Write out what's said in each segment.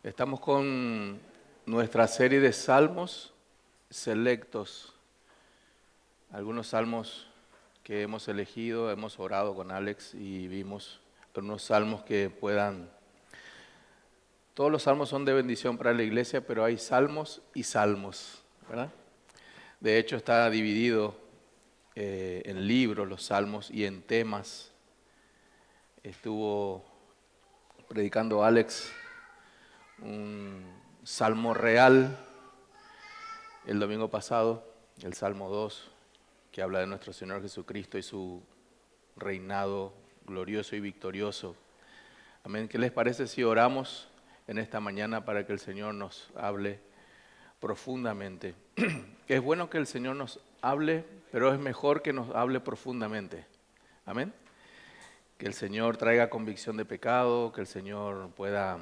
Estamos con nuestra serie de salmos selectos. Algunos salmos que hemos elegido, hemos orado con Alex y vimos unos salmos que puedan... Todos los salmos son de bendición para la iglesia, pero hay salmos y salmos, ¿verdad? De hecho está dividido en libros los salmos y en temas. Estuvo predicando Alex un salmo real el domingo pasado, el Salmo 2, que habla de nuestro Señor Jesucristo y su reinado glorioso y victorioso. Amén. ¿Qué les parece si oramos en esta mañana para que el Señor nos hable profundamente? Es bueno que el Señor nos hable, pero es mejor que nos hable profundamente. Amén. Que el Señor traiga convicción de pecado, que el Señor pueda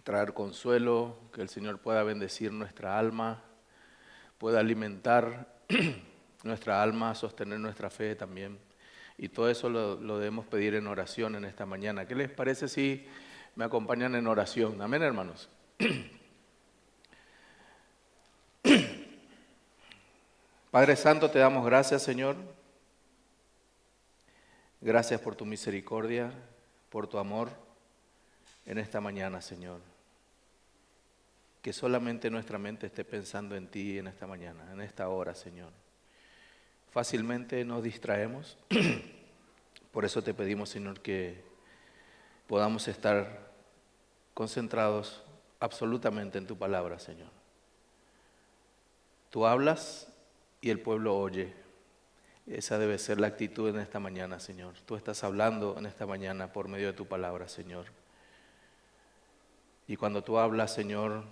traer consuelo, que el Señor pueda bendecir nuestra alma, pueda alimentar nuestra alma, sostener nuestra fe también. Y todo eso lo debemos pedir en oración en esta mañana. ¿Qué les parece si me acompañan en oración? Amén, hermanos. Padre Santo, te damos gracias, Señor. Gracias por tu misericordia, por tu amor en esta mañana, Señor. Que solamente nuestra mente esté pensando en ti en esta mañana, en esta hora, Señor. Fácilmente nos distraemos, por eso te pedimos, Señor, que podamos estar concentrados absolutamente en tu palabra, Señor. Tú hablas y el pueblo oye. Esa debe ser la actitud en esta mañana, Señor. Tú estás hablando en esta mañana por medio de tu palabra, Señor. Y cuando tú hablas, Señor,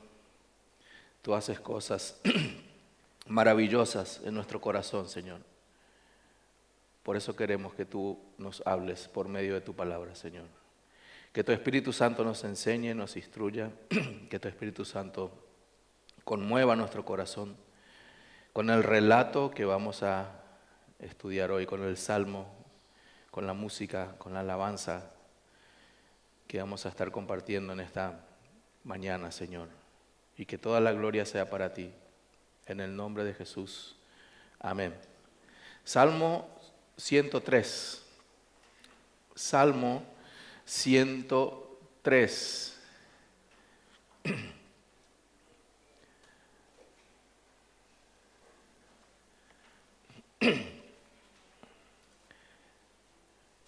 tú haces cosas maravillosas en nuestro corazón, Señor. Por eso queremos que tú nos hables por medio de tu palabra, Señor. Que tu Espíritu Santo nos enseñe, nos instruya, que tu Espíritu Santo conmueva nuestro corazón con el relato que vamos a estudiar hoy, con el salmo, con la música, con la alabanza que vamos a estar compartiendo en esta mañana, Señor. Y que toda la gloria sea para ti. En el nombre de Jesús. Amén. Salmo 103. Salmo 103.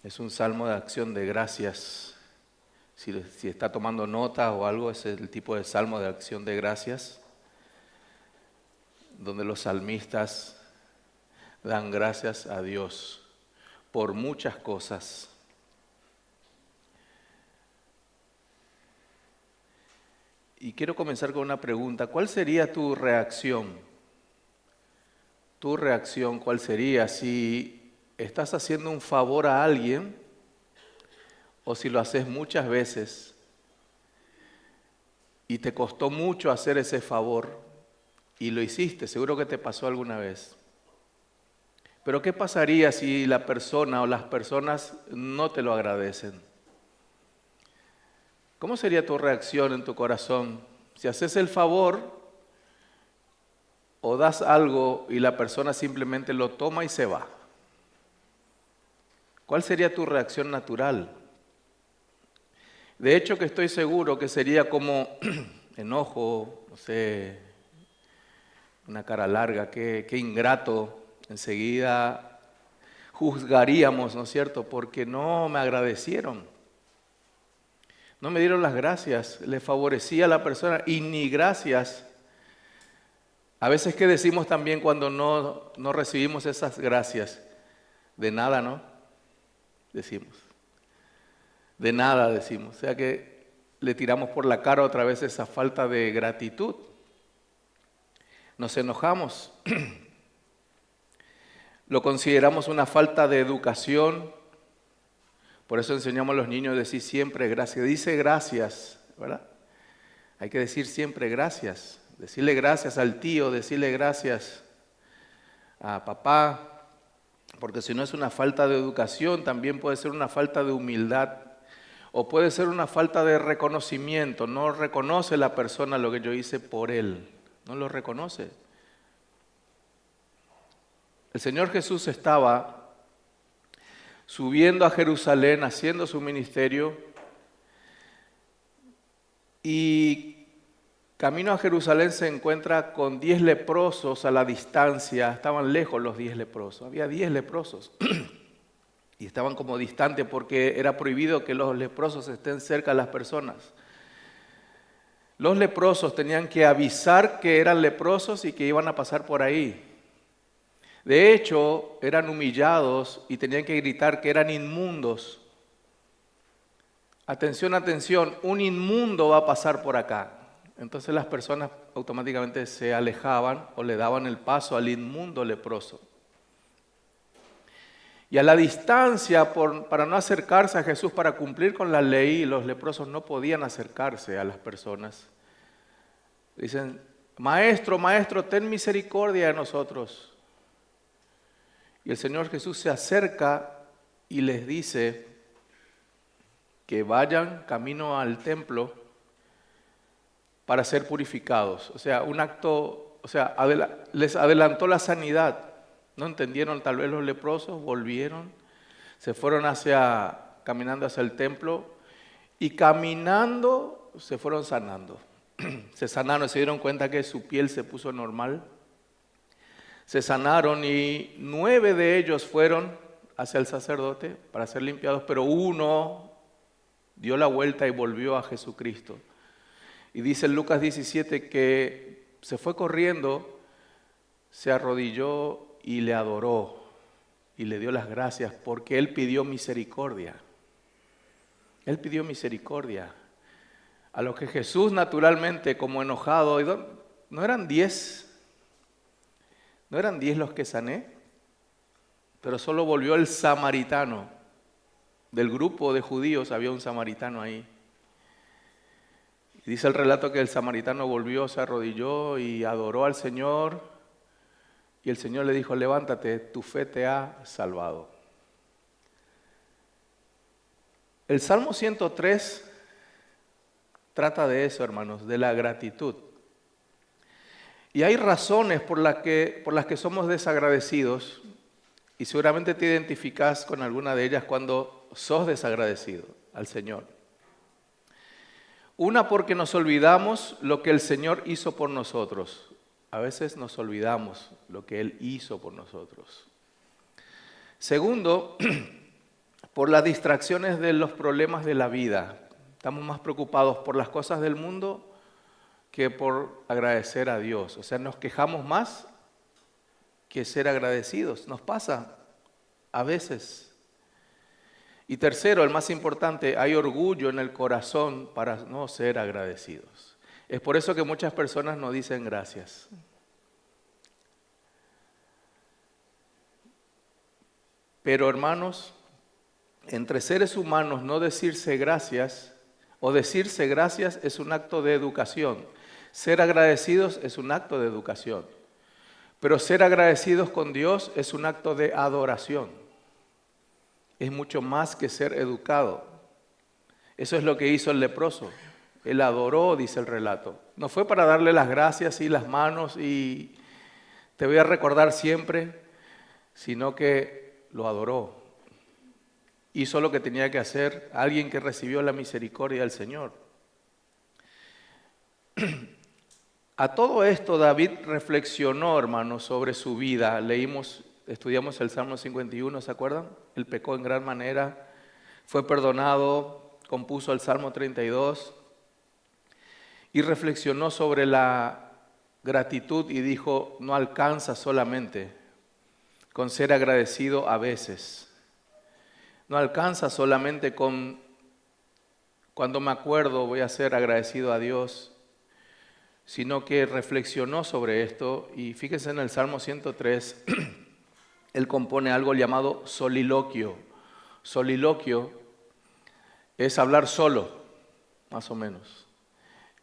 Es un salmo de acción de gracias. Si está tomando nota o algo, es el tipo de salmo de acción de gracias, donde los salmistas dan gracias a Dios por muchas cosas. Y quiero comenzar con una pregunta. ¿Cuál sería tu reacción? ¿Tu reacción cuál sería si estás haciendo un favor a alguien o si lo haces muchas veces y te costó mucho hacer ese favor y lo hiciste? Seguro que te pasó alguna vez. Pero ¿qué pasaría si la persona o las personas no te lo agradecen? ¿Cómo sería tu reacción en tu corazón si haces el favor o das algo y la persona simplemente lo toma y se va? ¿Cuál sería tu reacción natural? De hecho, que estoy seguro que sería como enojo, no sé, una cara larga, qué ingrato. Enseguida juzgaríamos, ¿no es cierto? Porque no me agradecieron. No me dieron las gracias, le favorecí a la persona y ni gracias. A veces, ¿qué decimos también cuando no recibimos esas gracias? De nada, ¿no? Decimos. De nada decimos. O sea que le tiramos por la cara otra vez esa falta de gratitud. Nos enojamos. Lo consideramos una falta de educación. Por eso enseñamos a los niños a decir siempre gracias. Dice gracias, ¿verdad? Hay que decir siempre gracias. Decirle gracias al tío, decirle gracias a papá. Porque si no es una falta de educación, también puede ser una falta de humildad. O puede ser una falta de reconocimiento. No reconoce la persona lo que yo hice por él. No lo reconoce. El Señor Jesús estaba subiendo a Jerusalén, haciendo su ministerio, y camino a Jerusalén se encuentra con 10 leprosos a la distancia. Estaban lejos los 10 leprosos. Había 10 leprosos. Y estaban como distantes porque era prohibido que los leprosos estén cerca de las personas. Los leprosos tenían que avisar que eran leprosos y que iban a pasar por ahí. De hecho, eran humillados y tenían que gritar que eran inmundos. Atención, atención, un inmundo va a pasar por acá. Entonces las personas automáticamente se alejaban o le daban el paso al inmundo leproso. Y a la distancia, para no acercarse a Jesús, para cumplir con la ley, los leprosos no podían acercarse a las personas. Dicen, maestro, maestro, ten misericordia de nosotros. Y el Señor Jesús se acerca y les dice que vayan camino al templo para ser purificados. O sea, un acto, les adelantó la sanidad. No entendieron tal vez los leprosos, volvieron, se fueron caminando hacia el templo y caminando se fueron sanando. Se sanaron, se dieron cuenta que su piel se puso normal. Se sanaron y 9 de ellos fueron hacia el sacerdote para ser limpiados, pero uno dio la vuelta y volvió a Jesucristo. Y dice en Lucas 17 que se fue corriendo, se arrodilló y le adoró y le dio las gracias porque él pidió misericordia. Él pidió misericordia. A lo que Jesús naturalmente, como enojado, ¿no eran 10? ¿No eran 10 los que sané? Pero solo volvió el samaritano. Del grupo de judíos había un samaritano ahí. Y dice el relato que el samaritano volvió, se arrodilló y adoró al Señor. Y el Señor le dijo, levántate, tu fe te ha salvado. El Salmo 103 trata de eso, hermanos, de la gratitud. Y hay razones por las que somos desagradecidos, y seguramente te identificas con alguna de ellas cuando sos desagradecido al Señor. Una, porque nos olvidamos lo que el Señor hizo por nosotros. A veces nos olvidamos lo que Él hizo por nosotros. Segundo, por las distracciones de los problemas de la vida. Estamos más preocupados por las cosas del mundo que por agradecer a Dios. O sea, nos quejamos más que ser agradecidos. Nos pasa a veces. Y tercero, el más importante, hay orgullo en el corazón para no ser agradecidos. Es por eso que muchas personas no dicen gracias. Pero hermanos, entre seres humanos no decirse gracias o decirse gracias es un acto de educación. Ser agradecidos es un acto de educación. Pero ser agradecidos con Dios es un acto de adoración. Es mucho más que ser educado. Eso es lo que hizo el leproso. Él adoró, dice el relato. No fue para darle las gracias y las manos y te voy a recordar siempre, sino que lo adoró. Hizo lo que tenía que hacer alguien que recibió la misericordia del Señor. A todo esto David reflexionó, hermanos, sobre su vida. Estudiamos el Salmo 51, ¿se acuerdan? Él pecó en gran manera, fue perdonado, compuso el Salmo 32 y reflexionó sobre la gratitud y dijo, no alcanza solamente con ser agradecido a veces. No alcanza solamente con cuando me acuerdo voy a ser agradecido a Dios, sino que reflexionó sobre esto y fíjense en el Salmo 103, él compone algo llamado soliloquio. Soliloquio es hablar solo, más o menos.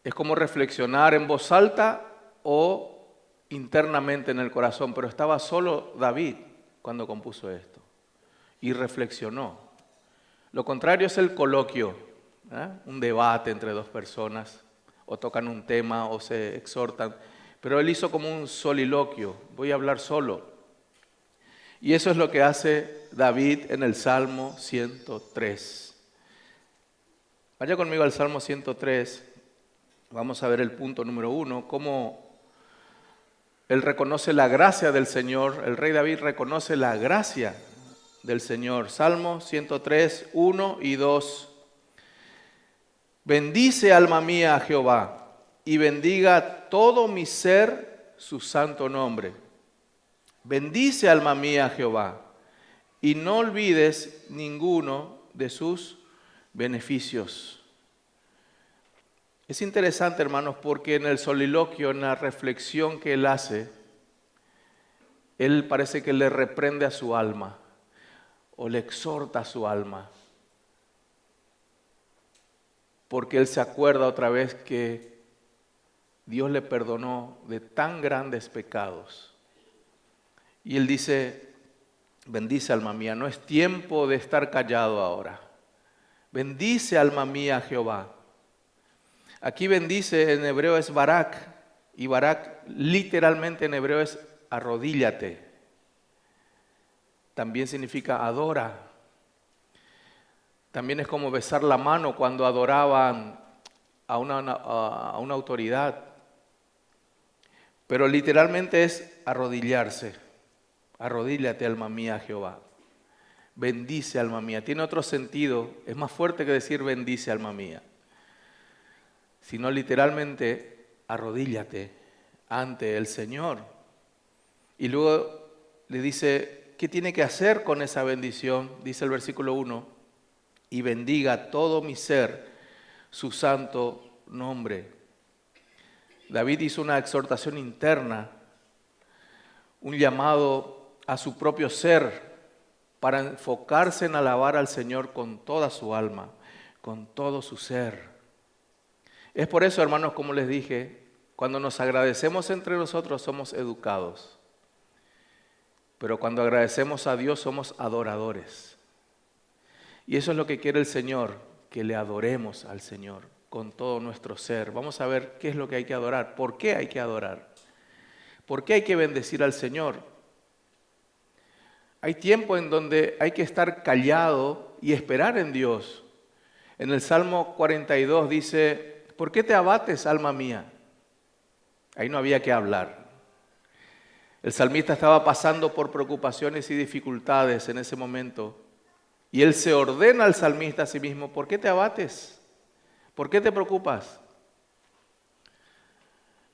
Es como reflexionar en voz alta o internamente en el corazón, pero estaba solo David cuando compuso esto y reflexionó. Lo contrario es el coloquio. Un debate entre dos personas, o tocan un tema o se exhortan. Pero él hizo como un soliloquio, voy a hablar solo. Y eso es lo que hace David en el Salmo 103. Vaya conmigo al Salmo 103, vamos a ver el punto número 1, cómo él reconoce la gracia del Señor, el rey David reconoce la gracia del Señor. Salmo 103, 1 y 2. Bendice alma mía a Jehová y bendiga todo mi ser su santo nombre. Bendice alma mía a Jehová y no olvides ninguno de sus beneficios. Es interesante, hermanos, porque en el soliloquio, en la reflexión que él hace, él parece que le reprende a su alma o le exhorta a su alma. Porque él se acuerda otra vez que Dios le perdonó de tan grandes pecados. Y él dice, bendice alma mía, no es tiempo de estar callado ahora. Bendice alma mía a Jehová. Aquí bendice en hebreo es barak, y barak literalmente en hebreo es arrodíllate. También significa adora. También es como besar la mano cuando adoraban a una autoridad. Pero literalmente es arrodillarse. Arrodíllate, alma mía, a Jehová. Bendice, alma mía. Tiene otro sentido. Es más fuerte que decir bendice, alma mía. Sino literalmente arrodíllate ante el Señor. Y luego le dice, ¿qué tiene que hacer con esa bendición? Dice el versículo 1. Y bendiga todo mi ser su santo nombre. David hizo una exhortación interna, un llamado a su propio ser para enfocarse en alabar al Señor con toda su alma, con todo su ser. Es por eso, hermanos, como les dije, cuando nos agradecemos entre nosotros somos educados, pero cuando agradecemos a Dios somos adoradores. Y eso es lo que quiere el Señor, que le adoremos al Señor con todo nuestro ser. Vamos a ver qué es lo que hay que adorar, por qué hay que adorar, por qué hay que bendecir al Señor. Hay tiempo en donde hay que estar callado y esperar en Dios. En el Salmo 42 dice, ¿por qué te abates, alma mía? Ahí no había que hablar. El salmista estaba pasando por preocupaciones y dificultades en ese momento. Y él se ordena al salmista a sí mismo, ¿por qué te abates? ¿Por qué te preocupas?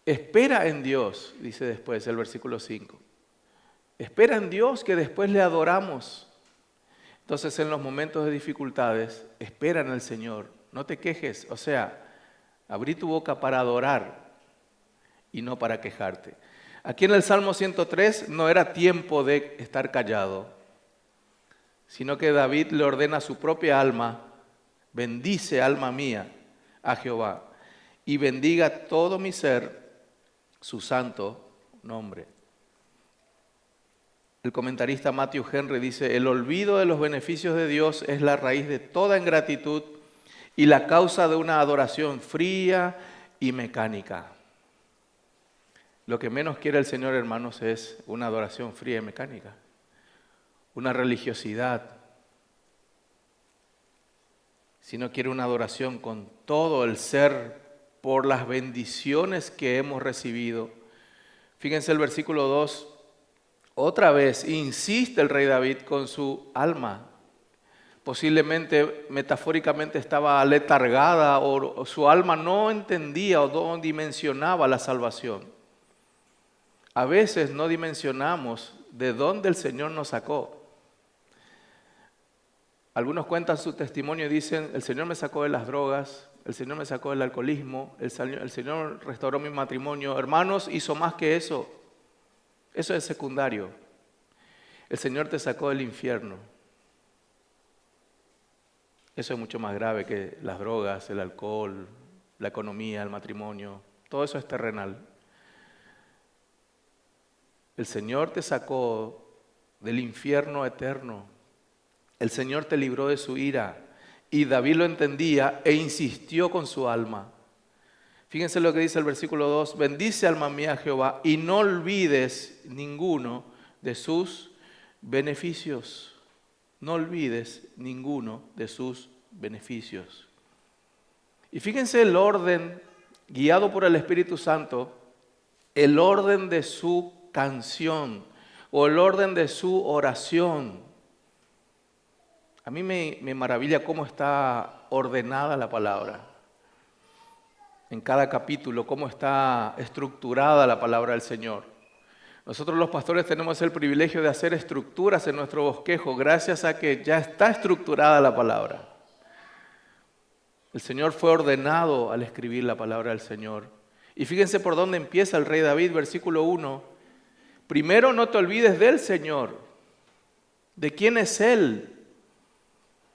Espera en Dios, dice después el versículo 5. Espera en Dios que después le adoramos. Entonces en los momentos de dificultades, espera en el Señor, no te quejes, o sea, abrí tu boca para adorar y no para quejarte. Aquí en el Salmo 103 no era tiempo de estar callado, sino que David le ordena a su propia alma, bendice alma mía a Jehová y bendiga todo mi ser su santo nombre. El comentarista Matthew Henry dice, el olvido de los beneficios de Dios es la raíz de toda ingratitud y la causa de una adoración fría y mecánica. Lo que menos quiere el Señor, hermanos, es una adoración fría y mecánica. Una religiosidad, sino quiere una adoración con todo el ser por las bendiciones que hemos recibido. Fíjense el versículo 2, otra vez insiste el rey David con su alma. Posiblemente, metafóricamente, estaba letargada o su alma no entendía o no dimensionaba la salvación. A veces no dimensionamos de dónde el Señor nos sacó. Algunos cuentan su testimonio y dicen, el Señor me sacó de las drogas, el Señor me sacó del alcoholismo, el Señor restauró mi matrimonio. Hermanos, hizo más que eso. Eso es secundario. El Señor te sacó del infierno. Eso es mucho más grave que las drogas, el alcohol, la economía, el matrimonio. Todo eso es terrenal. El Señor te sacó del infierno eterno. El Señor te libró de su ira Y David lo entendía e insistió con su alma. Fíjense lo que dice el versículo 2. Bendice alma mía a Jehová y no olvides ninguno de sus beneficios. No olvides ninguno de sus beneficios. Y fíjense el orden, guiado por el Espíritu Santo, el orden de su canción o el orden de su oración. A mí me maravilla cómo está ordenada la palabra. En cada capítulo, cómo está estructurada la palabra del Señor. Nosotros los pastores tenemos el privilegio de hacer estructuras en nuestro bosquejo gracias a que ya está estructurada la palabra. El Señor fue ordenado al escribir la palabra del Señor. Y fíjense por dónde empieza el rey David, versículo 1. Primero, no te olvides del Señor. ¿De quién es Él?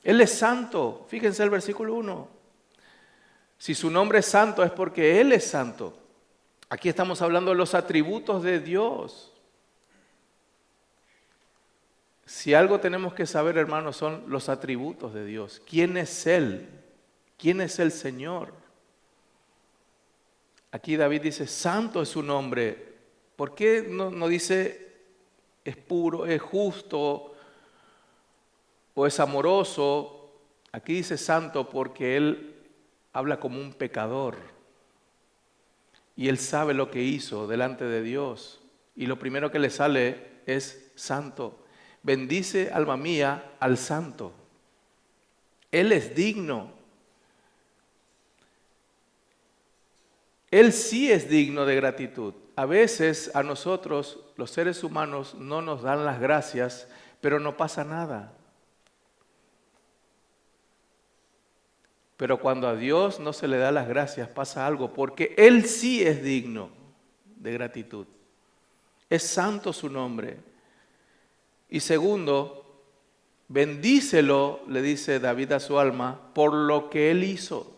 Él es santo. Fíjense el versículo 1. Si su nombre es santo es porque Él es santo. Aquí estamos hablando de los atributos de Dios. Si algo tenemos que saber, hermanos, son los atributos de Dios. ¿Quién es Él? ¿Quién es el Señor? Aquí David dice, santo es su nombre. ¿Por qué no dice es puro, es justo o es amoroso? Aquí dice santo porque Él habla como un pecador. Y Él sabe lo que hizo delante de Dios. Y lo primero que le sale es santo. Bendice, alma mía, al santo. Él es digno. Él sí es digno de gratitud. A veces a nosotros, los seres humanos, no nos dan las gracias, pero no pasa nada. Pero cuando a Dios no se le da las gracias, pasa algo, porque Él sí es digno de gratitud. Es santo su nombre. Y segundo, bendícelo, le dice David a su alma, por lo que Él hizo.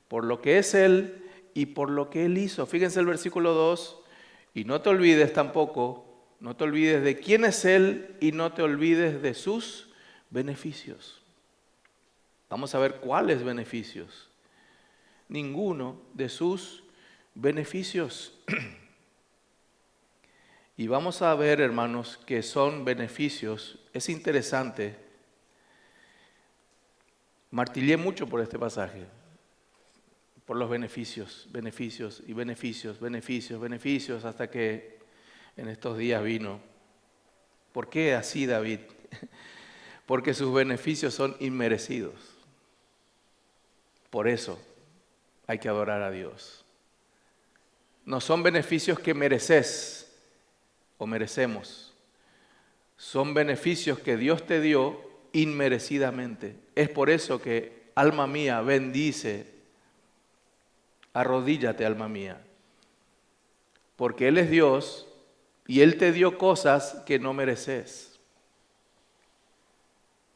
Por lo que es Él y por lo que Él hizo. Fíjense el versículo 2, y no te olvides tampoco, no te olvides de quién es Él y no te olvides de sus beneficios. Vamos a ver cuáles beneficios. Ninguno de sus beneficios. Y vamos a ver, hermanos, que son beneficios. Es interesante. Martillé mucho por este pasaje. Por los beneficios, beneficios y beneficios, beneficios, beneficios, hasta que en estos días vino. ¿Por qué así, David? Porque sus beneficios son inmerecidos. Por eso hay que adorar a Dios. No son beneficios que mereces o merecemos. Son beneficios que Dios te dio inmerecidamente. Es por eso que, alma mía, bendice. Arrodíllate, alma mía. Porque Él es Dios y Él te dio cosas que no mereces.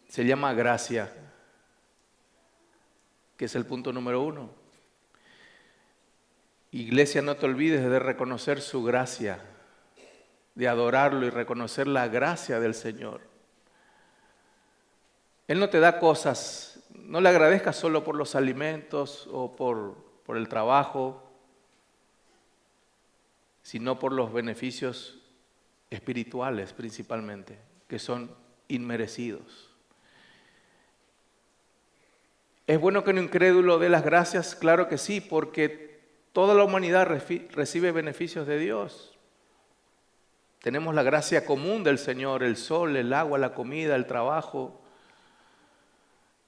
Se llama gracia, que es el punto número 1. Iglesia, no te olvides de reconocer su gracia, de adorarlo y reconocer la gracia del Señor. Él no te da cosas, no le agradezcas solo por los alimentos o por el trabajo, sino por los beneficios espirituales principalmente, que son inmerecidos. ¿Es bueno que un incrédulo dé las gracias? Claro que sí, porque toda la humanidad recibe beneficios de Dios. Tenemos la gracia común del Señor, el sol, el agua, la comida, el trabajo.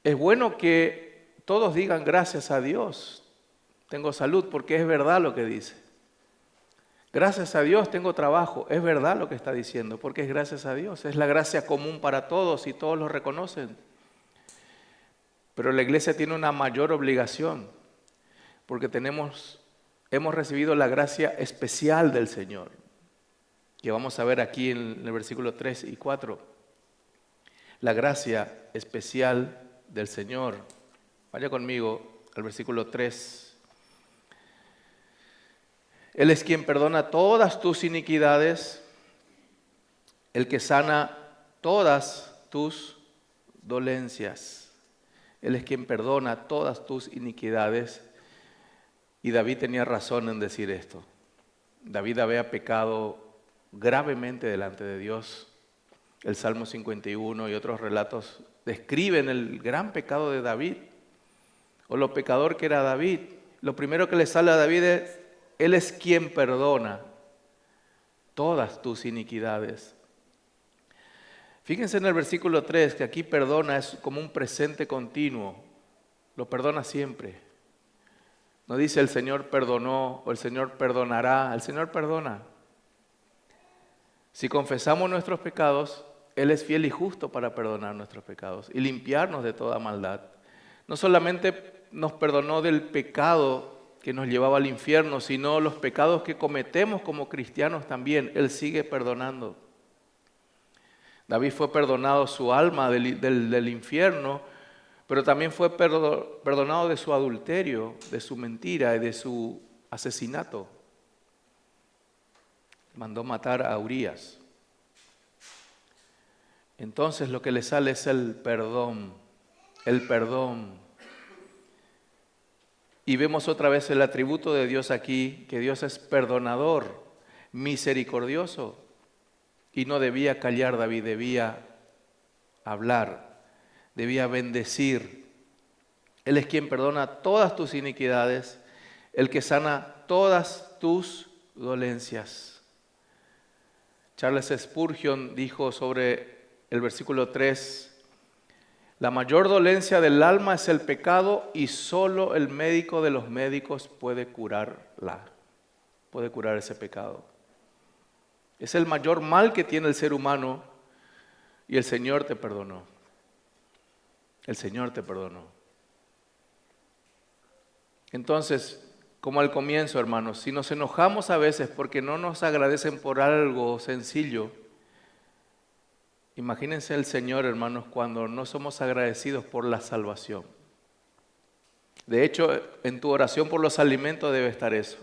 Es bueno que todos digan gracias a Dios. Tengo salud, porque es verdad lo que dice. Gracias a Dios tengo trabajo, es verdad lo que está diciendo, porque es gracias a Dios. Es la gracia común para todos y todos lo reconocen. Pero la iglesia tiene una mayor obligación, porque hemos recibido la gracia especial del Señor, que vamos a ver aquí en el versículo 3 y 4. La gracia especial del Señor. Vaya conmigo al versículo 3. Él es quien perdona todas tus iniquidades, el que sana todas tus dolencias. Él es quien perdona todas tus iniquidades. Y David tenía razón en decir esto. David había pecado gravemente delante de Dios. El Salmo 51 y otros relatos describen el gran pecado de David, o lo pecador que era David. Lo primero que le sale a David es, Él es quien perdona todas tus iniquidades. Fíjense en el versículo 3, que aquí perdona es como un presente continuo, lo perdona siempre. No dice el Señor perdonó o el Señor perdonará, el Señor perdona. Si confesamos nuestros pecados, Él es fiel y justo para perdonar nuestros pecados y limpiarnos de toda maldad. No solamente nos perdonó del pecado que nos llevaba al infierno, sino los pecados que cometemos como cristianos también, Él sigue perdonando. David fue perdonado su alma del infierno, pero también fue perdonado de su adulterio, de su mentira y de su asesinato. Mandó matar a Urías. Entonces lo que le sale es el perdón, el perdón. Y vemos otra vez el atributo de Dios aquí, que Dios es perdonador, misericordioso. Y no debía callar David, debía hablar, debía bendecir. Él es quien perdona todas tus iniquidades, el que sana todas tus dolencias. Charles Spurgeon dijo sobre el versículo 3, la mayor dolencia del alma es el pecado y solo el médico de los médicos puede curarla, puede curar ese pecado. Es el mayor mal que tiene el ser humano y el Señor te perdonó. El Señor te perdonó. Entonces, como al comienzo, hermanos, si nos enojamos a veces porque no nos agradecen por algo sencillo, imagínense el Señor, hermanos, cuando no somos agradecidos por la salvación. De hecho, en tu oración por los alimentos debe estar eso.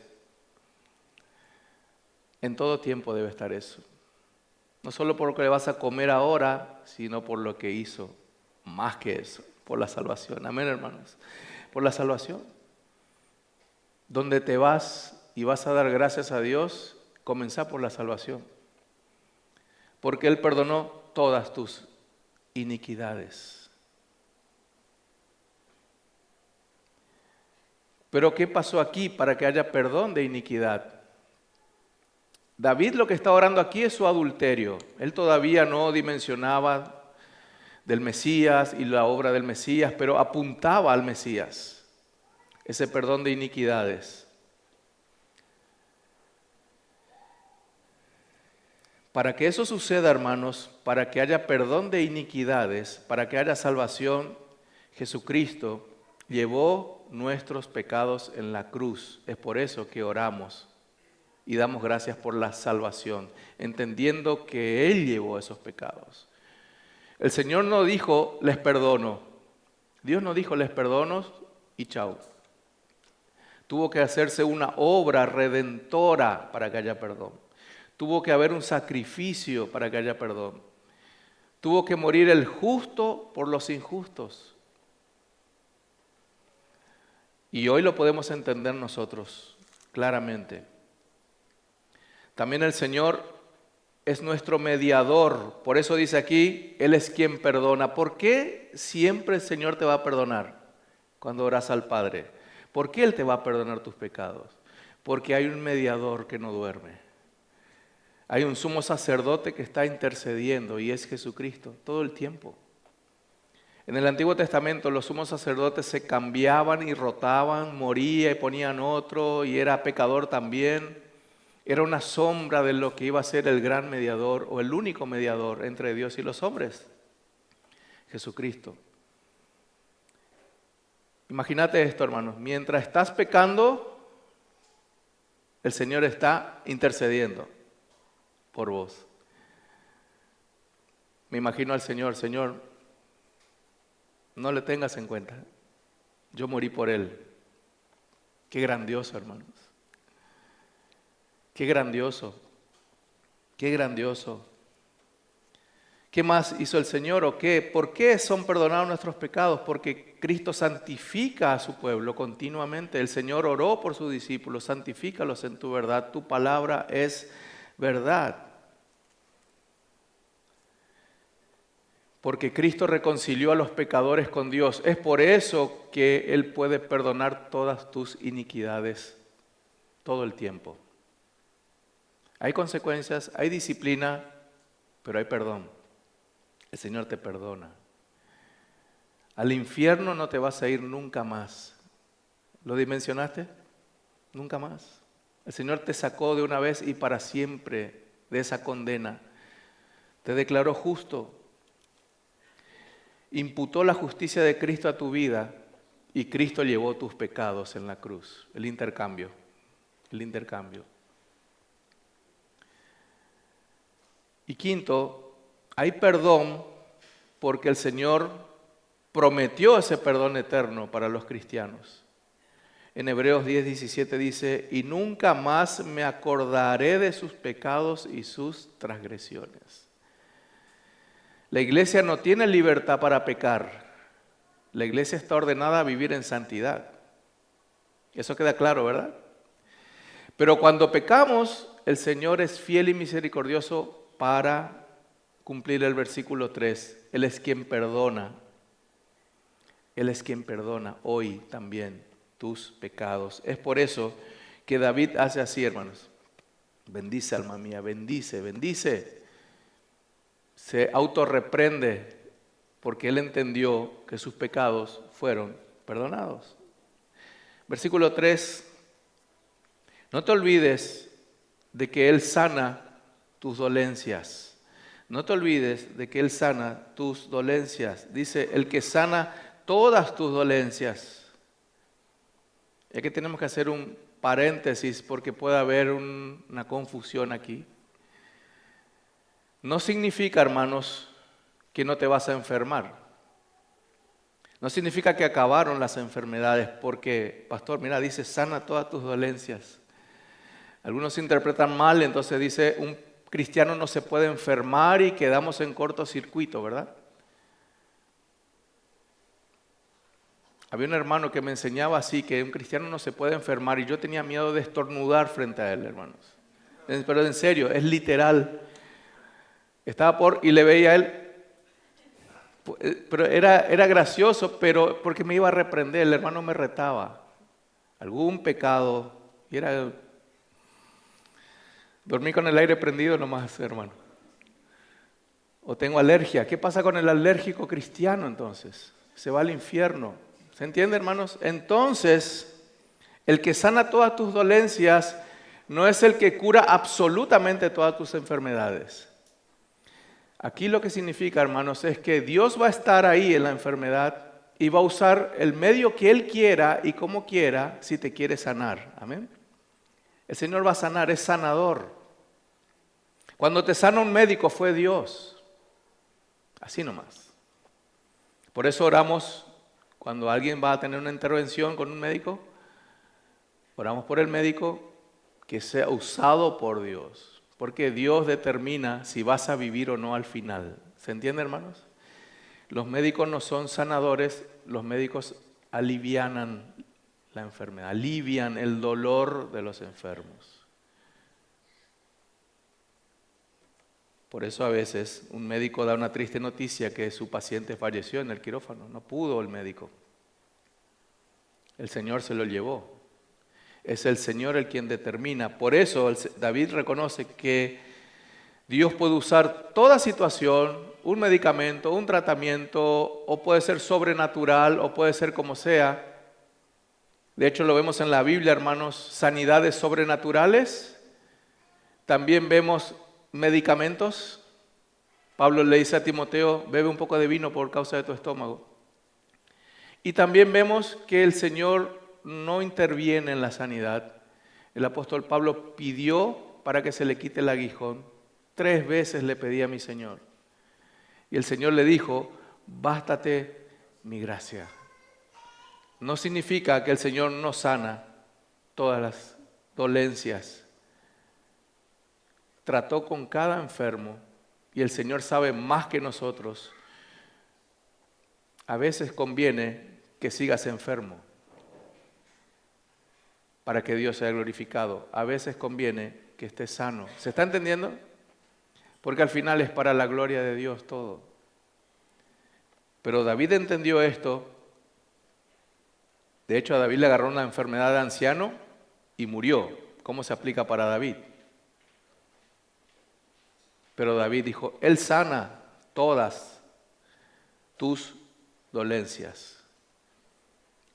En todo tiempo debe estar eso. No solo por lo que le vas a comer ahora, sino por lo que hizo, más que eso, por la salvación. Amén, hermanos. Por la salvación. Donde te vas y vas a dar gracias a Dios, comenzá por la salvación. Porque Él perdonó todas tus iniquidades. Pero ¿qué pasó aquí para que haya perdón de iniquidad? David lo que está orando aquí es su adulterio. Él todavía no dimensionaba del Mesías y la obra del Mesías, pero apuntaba al Mesías, ese perdón de iniquidades. Para que eso suceda, hermanos, para que haya perdón de iniquidades, para que haya salvación, Jesucristo llevó nuestros pecados en la cruz. Es por eso que oramos y damos gracias por la salvación, entendiendo que Él llevó esos pecados. El Señor no dijo, les perdono. Dios no dijo, les perdono y chau. Tuvo que hacerse una obra redentora para que haya perdón. Tuvo que haber un sacrificio para que haya perdón. Tuvo que morir el justo por los injustos. Y hoy lo podemos entender nosotros claramente. También el Señor es nuestro mediador. Por eso dice aquí, Él es quien perdona. ¿Por qué siempre el Señor te va a perdonar cuando oras al Padre? ¿Por qué Él te va a perdonar tus pecados? Porque hay un mediador que no duerme. Hay un sumo sacerdote que está intercediendo y es Jesucristo todo el tiempo. En el Antiguo Testamento los sumos sacerdotes se cambiaban y rotaban, moría y ponían otro y era pecador también. Era una sombra de lo que iba a ser el gran mediador o el único mediador entre Dios y los hombres, Jesucristo. Imagínate esto, hermanos, mientras estás pecando, el Señor está intercediendo por vos. Me imagino al Señor, Señor, no le tengas en cuenta, yo morí por Él. Qué grandioso, hermanos. Qué grandioso, qué grandioso. ¿Qué más hizo el Señor o qué? ¿Por qué son perdonados nuestros pecados? Porque Cristo santifica a su pueblo continuamente. El Señor oró por sus discípulos, santifícalos en tu verdad. Tu palabra es verdad. Porque Cristo reconcilió a los pecadores con Dios. Es por eso que Él puede perdonar todas tus iniquidades todo el tiempo. Hay consecuencias, hay disciplina, pero hay perdón. El Señor te perdona. Al infierno no te vas a ir nunca más. ¿Lo dimensionaste? Nunca más. El Señor te sacó de una vez y para siempre de esa condena. Te declaró justo. Imputó la justicia de Cristo a tu vida y Cristo llevó tus pecados en la cruz. El intercambio. El intercambio. Y quinto, hay perdón porque el Señor prometió ese perdón eterno para los cristianos. En Hebreos 10:17 dice, y nunca más me acordaré de sus pecados y sus transgresiones. La iglesia no tiene libertad para pecar. La iglesia está ordenada a vivir en santidad. Eso queda claro, ¿verdad? Pero cuando pecamos, el Señor es fiel y misericordioso para cumplir el versículo 3. Él es quien perdona. Él es quien perdona hoy también tus pecados. Es por eso que David hace así, hermanos. Bendice, alma mía, bendice, bendice. Se autorreprende porque él entendió que sus pecados fueron perdonados. Versículo 3. No te olvides de que Él sana tus dolencias. No te olvides de que Él sana tus dolencias. Dice, el que sana todas tus dolencias. Es que tenemos que hacer un paréntesis porque puede haber una confusión aquí. No significa, hermanos, que no te vas a enfermar. No significa que acabaron las enfermedades porque, pastor, mira, dice, sana todas tus dolencias. Algunos interpretan mal, entonces dice, un cristiano no se puede enfermar y quedamos en cortocircuito, ¿verdad? Había un hermano que me enseñaba así, que un cristiano no se puede enfermar y yo tenía miedo de estornudar frente a él, hermanos. Pero en serio, es literal. Y le veía a él, pero era gracioso, pero porque me iba a reprender, el hermano me retaba. Algún pecado, y era... Dormí con el aire prendido nomás, hermano. O tengo alergia. ¿Qué pasa con el alérgico cristiano entonces? Se va al infierno. ¿Se entiende, hermanos? Entonces, el que sana todas tus dolencias no es el que cura absolutamente todas tus enfermedades. Aquí lo que significa, hermanos, es que Dios va a estar ahí en la enfermedad y va a usar el medio que Él quiera y como quiera si te quiere sanar. Amén. El Señor va a sanar, es sanador. Cuando te sana un médico fue Dios. Así nomás. Por eso oramos cuando alguien va a tener una intervención con un médico. Oramos por el médico que sea usado por Dios. Porque Dios determina si vas a vivir o no al final. ¿Se entiende, hermanos? Los médicos no son sanadores, los médicos alivianan la enfermedad, alivian el dolor de los enfermos. Por eso a veces un médico da una triste noticia que su paciente falleció en el quirófano. No pudo el médico. El Señor se lo llevó. Es el Señor el quien determina. Por eso David reconoce que Dios puede usar toda situación, un medicamento, un tratamiento, o puede ser sobrenatural, o puede ser como sea. De hecho, lo vemos en la Biblia, hermanos, sanidades sobrenaturales. También vemos medicamentos. Pablo le dice a Timoteo, bebe un poco de vino por causa de tu estómago. Y también vemos que el Señor no interviene en la sanidad. El apóstol Pablo pidió para que se le quite el aguijón. 3 veces le pedí a mi Señor. Y el Señor le dijo, bástate mi gracia. No significa que el Señor no sana todas las dolencias. Trató con cada enfermo y el Señor sabe más que nosotros, a veces conviene que sigas enfermo para que Dios sea glorificado. A veces conviene que estés sano. ¿Se está entendiendo? Porque al final es para la gloria de Dios todo. Pero David entendió esto. De hecho, a David le agarró una enfermedad de anciano y murió. ¿Cómo se aplica para David? Pero David dijo, Él sana todas tus dolencias.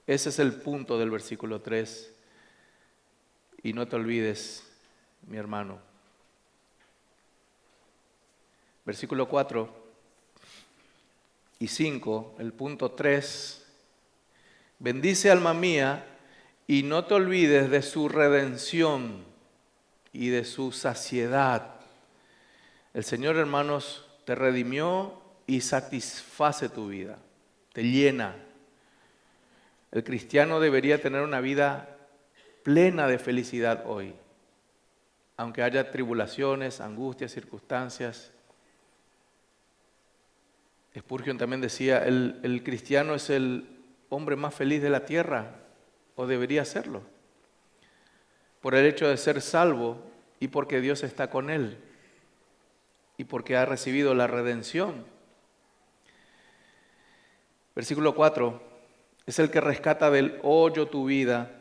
Ese es el punto del versículo 3. Y no te olvides, mi hermano. Versículo 4 y 5, el punto 3. Bendice, alma mía, y no te olvides de su redención y de su saciedad. El Señor, hermanos, te redimió y satisface tu vida, te llena. El cristiano debería tener una vida plena de felicidad hoy, aunque haya tribulaciones, angustias, circunstancias. Spurgeon también decía, el cristiano es el hombre más feliz de la tierra, o debería serlo, por el hecho de ser salvo y porque Dios está con él y porque ha recibido la redención. Versículo 4, es el que rescata del hoyo tu vida,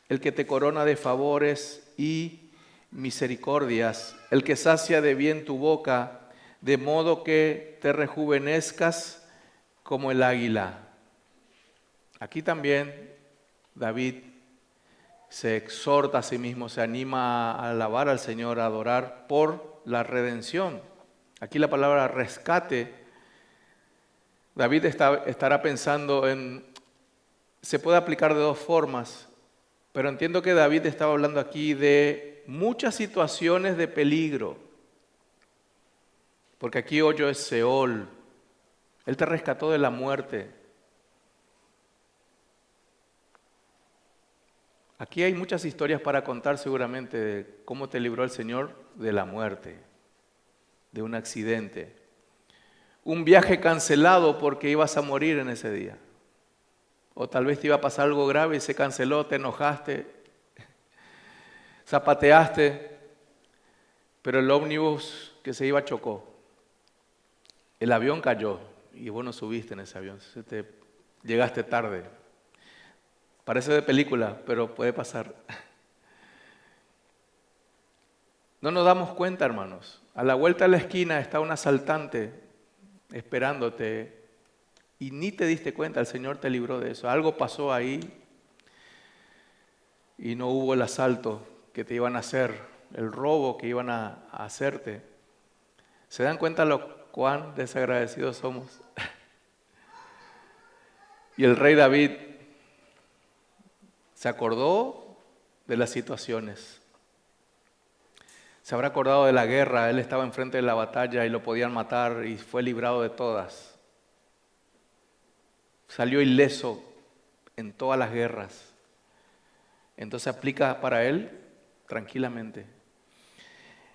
el que te corona de favores y misericordias, el que sacia de bien tu boca, de modo que te rejuvenezcas como el águila. Aquí también David se exhorta a sí mismo, se anima a alabar al Señor, a adorar por la redención. Aquí la palabra rescate, David estará pensando en, se puede aplicar de dos formas, pero entiendo que David estaba hablando aquí de muchas situaciones de peligro, porque aquí hoyo es Seol, Él te rescató de la muerte. Aquí hay muchas historias para contar seguramente de cómo te libró el Señor de la muerte, de un accidente, un viaje cancelado porque ibas a morir en ese día, o tal vez te iba a pasar algo grave y se canceló, te enojaste, zapateaste, pero el ómnibus que se iba chocó, el avión cayó y vos no subiste en ese avión, llegaste tarde. Parece de película, pero puede pasar. No nos damos cuenta, hermanos. A la vuelta de la esquina está un asaltante esperándote y ni te diste cuenta, el Señor te libró de eso. Algo pasó ahí y no hubo el asalto que te iban a hacer, el robo que iban a hacerte. ¿Se dan cuenta lo cuán desagradecidos somos? Y el rey David se acordó de las situaciones. Se habrá acordado de la guerra, él estaba enfrente de la batalla y lo podían matar y fue librado de todas. Salió ileso en todas las guerras. Entonces aplica para él tranquilamente.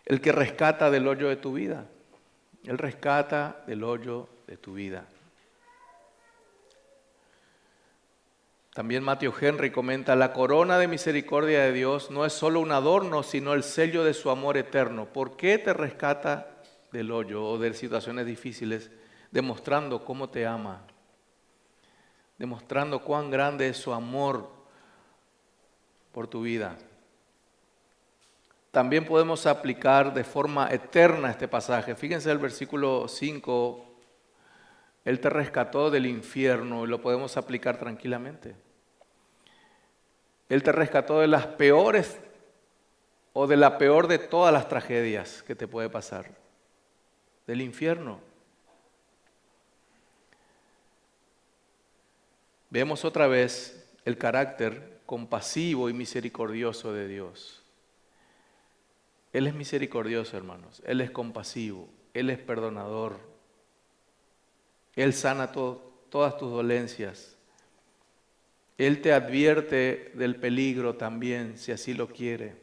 El que rescata del hoyo de tu vida. Él rescata del hoyo de tu vida. También Matthew Henry comenta, la corona de misericordia de Dios no es solo un adorno, sino el sello de su amor eterno. ¿Por qué te rescata del hoyo o de situaciones difíciles? Demostrando cómo te ama, demostrando cuán grande es su amor por tu vida. También podemos aplicar de forma eterna este pasaje. Fíjense el versículo 5, Él te rescató del infierno y lo podemos aplicar tranquilamente. Él te rescató de las peores o de la peor de todas las tragedias que te puede pasar, del infierno. Vemos otra vez el carácter compasivo y misericordioso de Dios. Él es misericordioso, hermanos. Él es compasivo. Él es perdonador. Él sana todas tus dolencias. Él te advierte del peligro también, si así lo quiere.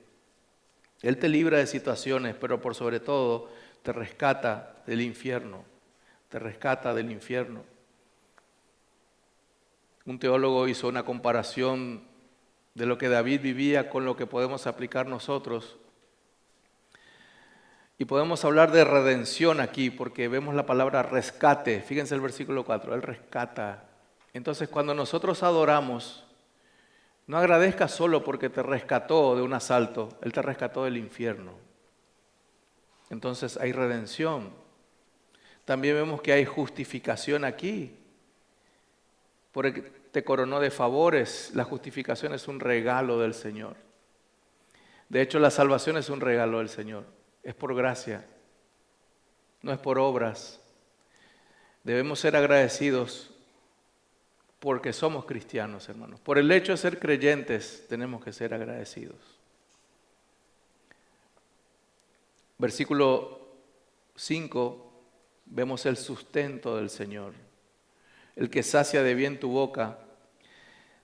Él te libra de situaciones, pero por sobre todo, te rescata del infierno, te rescata del infierno. Un teólogo hizo una comparación de lo que David vivía con lo que podemos aplicar nosotros. Y podemos hablar de redención aquí, porque vemos la palabra rescate. Fíjense el versículo 4, Él rescata. Entonces, cuando nosotros adoramos, no agradezcas solo porque te rescató de un asalto, Él te rescató del infierno. Entonces hay redención. También vemos que hay justificación aquí, porque te coronó de favores. La justificación es un regalo del Señor. De hecho, la salvación es un regalo del Señor. Es por gracia, no es por obras. Debemos ser agradecidos porque somos cristianos, hermanos. Por el hecho de ser creyentes, tenemos que ser agradecidos. Versículo 5, vemos el sustento del Señor. El que sacia de bien tu boca,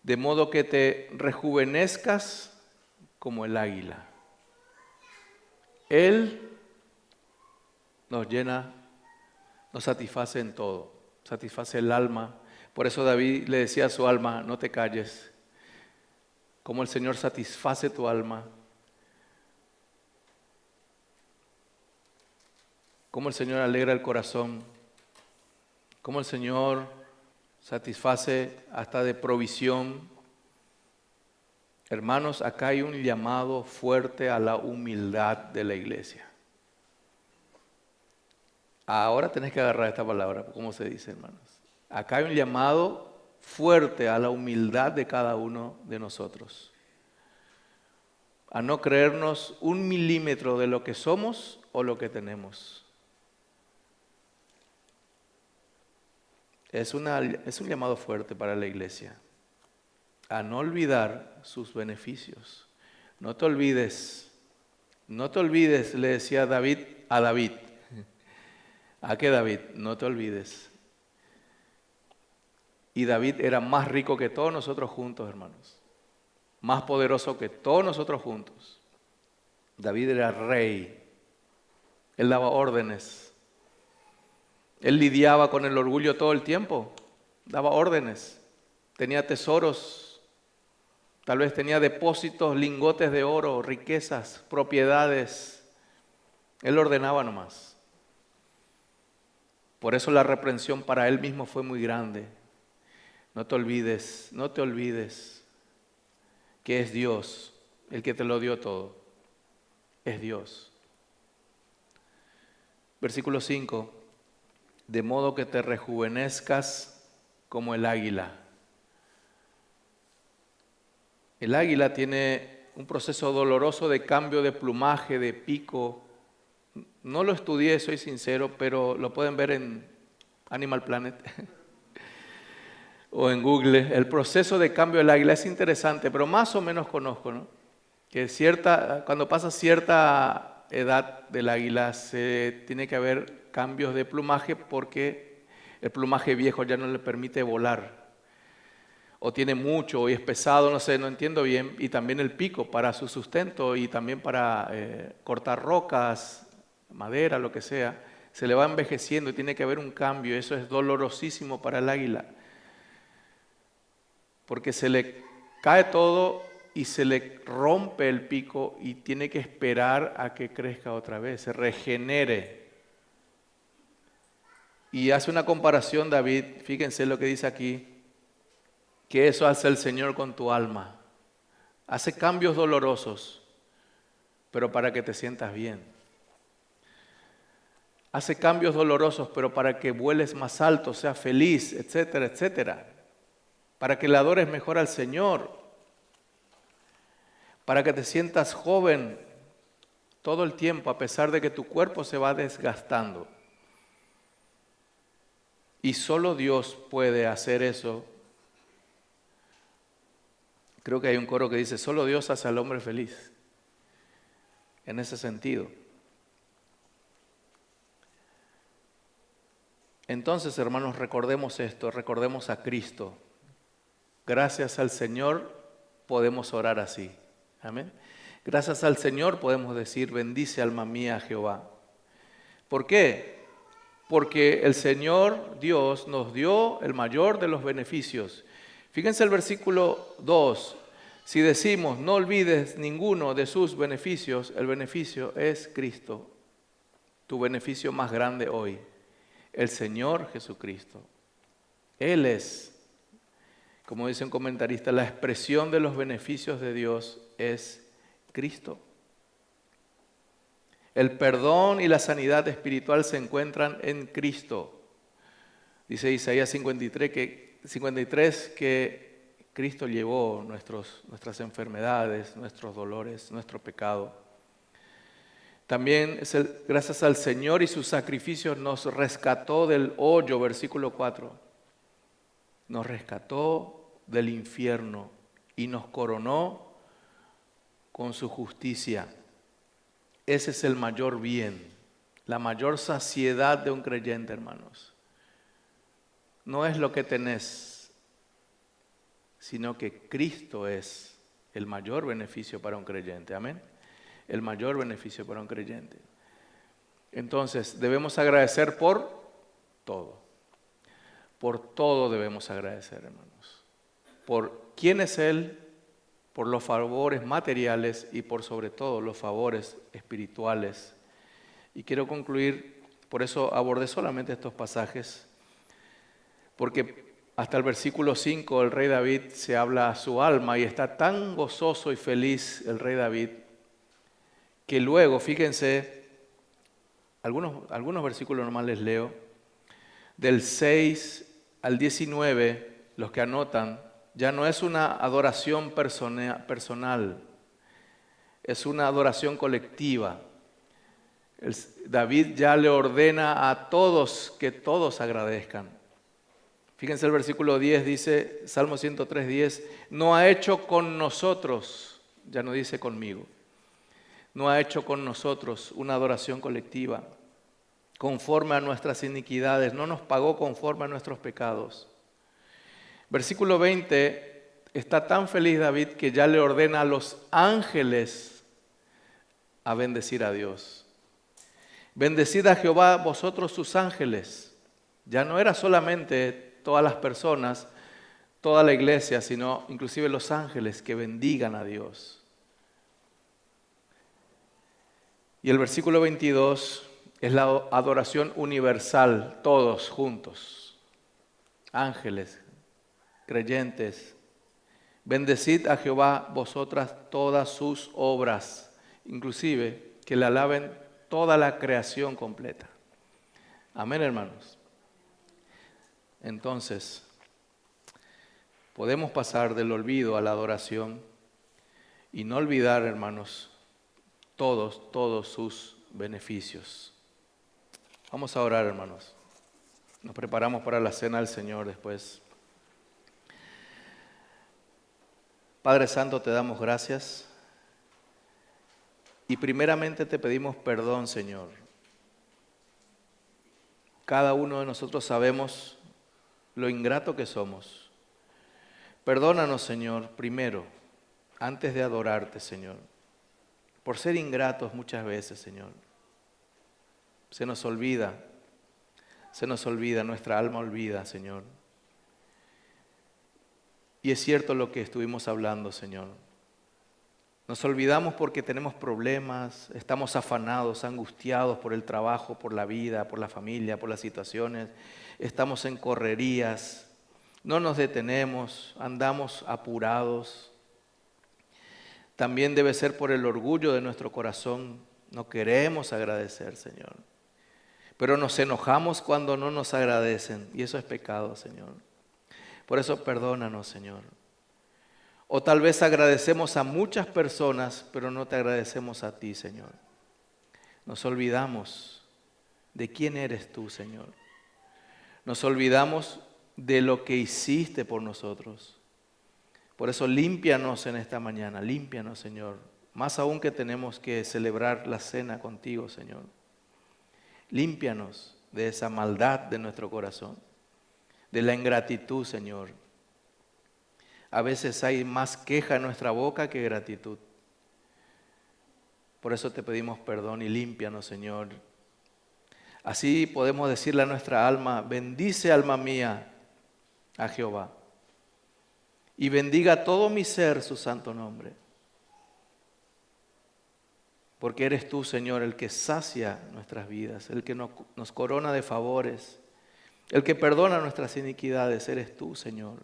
de modo que te rejuvenezcas como el águila. Él nos llena, nos satisface en todo, satisface el alma. Por eso David le decía a su alma, no te calles. Como el Señor satisface tu alma, como el Señor alegra el corazón, como el Señor satisface hasta de provisión. Hermanos, acá hay un llamado fuerte a la humildad de la iglesia. Ahora tenés que agarrar esta palabra, ¿cómo se dice, hermanos? Acá hay un llamado fuerte a la humildad de cada uno de nosotros. A no creernos un milímetro de lo que somos o lo que tenemos. Es un llamado fuerte para la iglesia. A no olvidar sus beneficios. No te olvides, le decía David a David. ¿A qué David? No te olvides. Y David era más rico que todos nosotros juntos, hermanos. Más poderoso que todos nosotros juntos. David era rey. Él daba órdenes. Él lidiaba con el orgullo todo el tiempo. Daba órdenes. Tenía tesoros. Tal vez tenía depósitos, lingotes de oro, riquezas, propiedades. Él ordenaba nomás. Por eso la reprensión para él mismo fue muy grande. No te olvides que es Dios el que te lo dio todo. Es Dios. Versículo 5. De modo que te rejuvenezcas como el águila. El águila tiene un proceso doloroso de cambio de plumaje, de pico. No lo estudié, soy sincero, pero lo pueden ver en Animal Planet o en Google. El proceso de cambio del águila es interesante, pero más o menos conozco, ¿no? Que cuando pasa cierta edad del águila tiene que haber cambios de plumaje porque el plumaje viejo ya no le permite volar. O tiene mucho y es pesado, no sé, no entiendo bien. Y también el pico para su sustento y también para cortar rocas, madera, lo que sea. Se le va envejeciendo y tiene que haber un cambio. Eso es dolorosísimo para el águila. Porque se le cae todo y se le rompe el pico y tiene que esperar a que crezca otra vez, se regenere. Y hace una comparación David, fíjense lo que dice aquí, que eso hace el Señor con tu alma. Hace cambios dolorosos, pero para que te sientas bien. Hace cambios dolorosos, pero para que vueles más alto, seas feliz, etcétera, etcétera. Para que le adores mejor al Señor. Para que te sientas joven todo el tiempo, a pesar de que tu cuerpo se va desgastando. Y solo Dios puede hacer eso. Creo que hay un coro que dice, solo Dios hace al hombre feliz. En ese sentido. Entonces, hermanos, recordemos esto, recordemos a Cristo. Gracias al Señor podemos orar así. Amén. Gracias al Señor podemos decir, bendice alma mía a Jehová. ¿Por qué? Porque el Señor Dios nos dio el mayor de los beneficios. Fíjense el versículo 2. Si decimos, no olvides ninguno de sus beneficios, el beneficio es Cristo. Tu beneficio más grande hoy, el Señor Jesucristo. Él es, como dice un comentarista, la expresión de los beneficios de Dios es Cristo. El perdón y la sanidad espiritual se encuentran en Cristo. Dice Isaías 53 que Cristo llevó nuestras enfermedades, nuestros dolores, nuestro pecado. También gracias al Señor y sus sacrificios nos rescató del hoyo, versículo 4. Nos rescató del infierno y nos coronó con su justicia. Ese es el mayor bien, la mayor saciedad de un creyente, hermanos. No es lo que tenés, sino que Cristo es el mayor beneficio para un creyente. Amén. El mayor beneficio para un creyente. Entonces, debemos agradecer por todo. Por todo debemos agradecer, hermanos. Por quién es Él, por los favores materiales y por sobre todo los favores espirituales. Y quiero concluir, por eso abordé solamente estos pasajes, porque hasta el versículo 5 el rey David se habla a su alma y está tan gozoso y feliz el rey David, que luego, fíjense, algunos versículos nomás les leo, del 6 al 19, los que anotan, ya no es una adoración personal, es una adoración colectiva. David ya le ordena a todos que todos agradezcan. Fíjense el versículo 10, dice, Salmo 103, 10, no ha hecho con nosotros, ya no dice conmigo, no ha hecho con nosotros una adoración colectiva, conforme a nuestras iniquidades, no nos pagó conforme a nuestros pecados. Versículo 20, está tan feliz David que ya le ordena a los ángeles a bendecir a Dios. Bendecid a Jehová vosotros sus ángeles. Ya no era solamente todas las personas, toda la iglesia, sino inclusive los ángeles que bendigan a Dios. Y el versículo 22 es la adoración universal, todos juntos. Ángeles, creyentes, bendecid a Jehová vosotras todas sus obras, inclusive que le alaben toda la creación completa. Amén, hermanos. Entonces, podemos pasar del olvido a la adoración y no olvidar, hermanos, todos sus beneficios. Vamos a orar, hermanos. Nos preparamos para la cena del Señor después. Padre Santo, te damos gracias y primeramente te pedimos perdón, Señor. Cada uno de nosotros sabemos lo ingrato que somos. Perdónanos, Señor, primero, antes de adorarte, Señor, por ser ingratos muchas veces, Señor. Se nos olvida, nuestra alma olvida, Señor. Y es cierto lo que estuvimos hablando, Señor. Nos olvidamos porque tenemos problemas, estamos afanados, angustiados por el trabajo, por la vida, por la familia, por las situaciones. Estamos en correrías, no nos detenemos, andamos apurados. También debe ser por el orgullo de nuestro corazón. No queremos agradecer, Señor. Pero nos enojamos cuando no nos agradecen y eso es pecado, Señor. Por eso perdónanos, Señor. O tal vez agradecemos a muchas personas, pero no te agradecemos a ti, Señor. Nos olvidamos de quién eres tú, Señor. Nos olvidamos de lo que hiciste por nosotros. Por eso límpianos en esta mañana, límpianos, Señor. Más aún que tenemos que celebrar la cena contigo, Señor. Límpianos de esa maldad de nuestro corazón, de la ingratitud, Señor. A veces hay más queja en nuestra boca que gratitud. Por eso te pedimos perdón y límpianos, Señor. Así podemos decirle a nuestra alma: bendice, alma mía, a Jehová, y bendiga todo mi ser su santo nombre. Porque eres tú, Señor, el que sacia nuestras vidas, el que nos corona de favores, el que perdona nuestras iniquidades. Eres tú, Señor,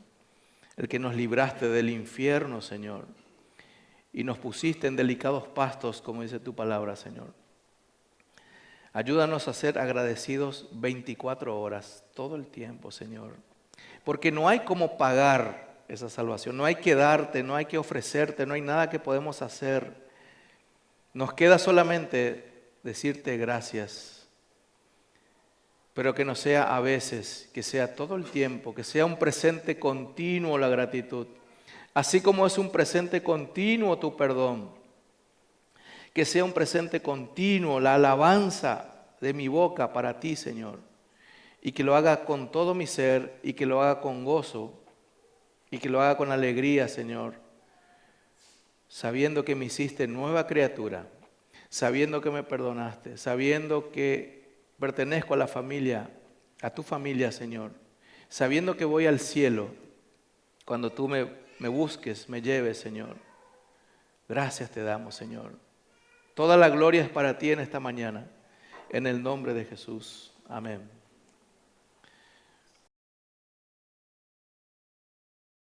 el que nos libraste del infierno, Señor, y nos pusiste en delicados pastos, como dice tu palabra, Señor. Ayúdanos a ser agradecidos 24 horas, todo el tiempo, Señor. Porque no hay cómo pagar esa salvación, no hay que darte, no hay que ofrecerte, no hay nada que podemos hacer. Nos queda solamente decirte gracias, pero que no sea a veces, que sea todo el tiempo, que sea un presente continuo la gratitud, así como es un presente continuo tu perdón, que sea un presente continuo la alabanza de mi boca para ti, Señor, y que lo haga con todo mi ser, y que lo haga con gozo, y que lo haga con alegría, Señor, sabiendo que me hiciste nueva criatura, sabiendo que me perdonaste, sabiendo que pertenezco a la familia, a tu familia, Señor, sabiendo que voy al cielo cuando tú me busques, me lleves, Señor. Gracias te damos, Señor. Toda la gloria es para ti en esta mañana, en el nombre de Jesús. Amén.